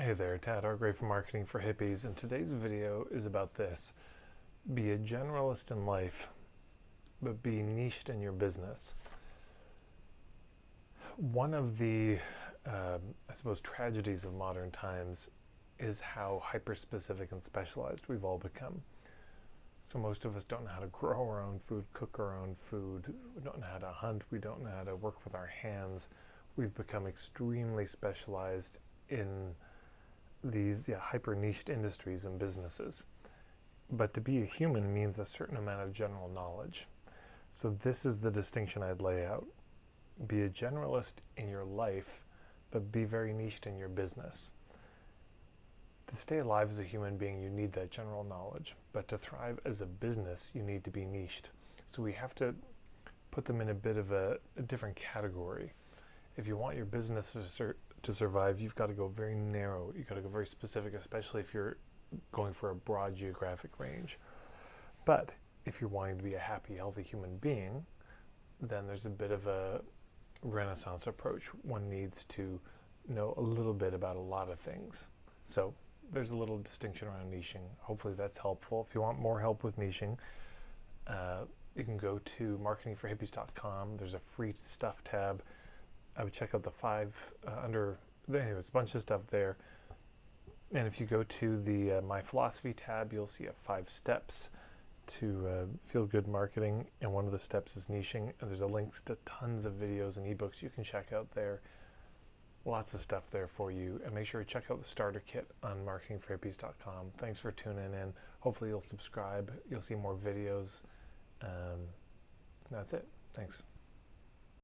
Hey there, Tad Hargrave from Marketing for Hippies, and today's video is about this. Be a generalist in life, but be niched in your business. One of the, tragedies of modern times is how hyper-specific and specialized we've all become. So most of us don't know how to grow our own food, cook our own food, we don't know how to hunt, we don't know how to work with our hands. We've become extremely specialized in these hyper niched industries and businesses. But to be a human means a certain amount of general knowledge. So this is the distinction I'd lay out. Be a generalist in your life, but be very niched in your business. To stay alive as a human being, you need that general knowledge. But to thrive as a business, you need to be niched. So we have to put them in a bit of a different category. If you want your business to survive, you've got to go very narrow. You've got to go very specific, especially if you're going for a broad geographic range. But if you're wanting to be a happy, healthy human being, then there's a bit of a Renaissance approach. One needs to know a little bit about a lot of things. So there's a little distinction around niching. Hopefully that's helpful. If you want more help with niching, you can go to marketingforhippies.com. There's a free stuff tab. I would check out the anyways, a bunch of stuff there. And if you go to the My Philosophy tab, you'll see 5 steps to feel good marketing. And one of the steps is niching. And there's a links to tons of videos and ebooks you can check out there. Lots of stuff there for you. And make sure you check out the starter kit on marketingforhippies.com. Thanks for tuning in. Hopefully you'll subscribe. You'll see more videos. That's it. Thanks.